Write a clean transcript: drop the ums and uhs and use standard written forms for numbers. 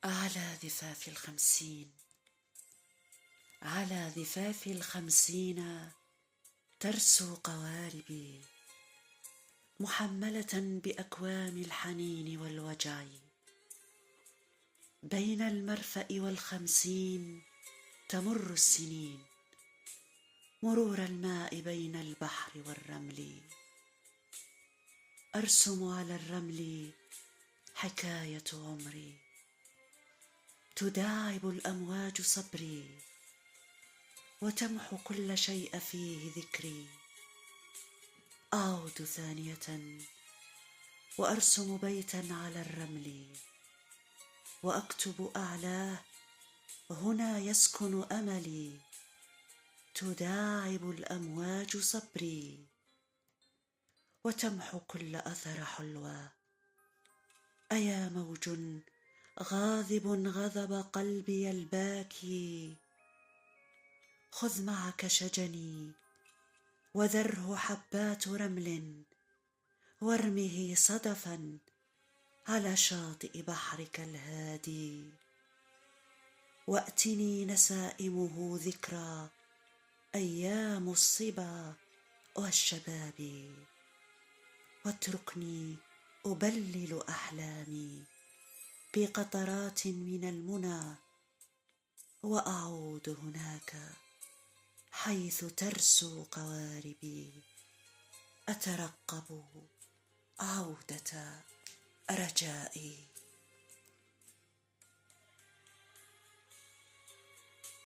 على ضفاف الخمسين، على ضفاف الخمسين ترسو قواربي محملة بأكوام الحنين والوجع. بين المرفأ والخمسين تمر السنين مرور الماء بين البحر والرمل. أرسم على الرمل حكاية عمري، تداعب الأمواج صبري وتمحو كل شيء فيه ذكري. أعود ثانية وأرسم بيتا على الرمل وأكتب أعلاه هنا يسكن أملي. تداعب الأمواج صبري وتمحو كل أثر حلوى. أيا موج غاضب غضب قلبي الباكي، خذ معك شجني وذره حبات رمل وارمه صدفا على شاطئ بحرك الهادي. وأتني نسائمه ذكرى أيام الصبا والشباب، واتركني أبلل أحلامي بقطرات من المنى. وأعود هناك حيث ترسو قواربي، أترقب عودة رجائي.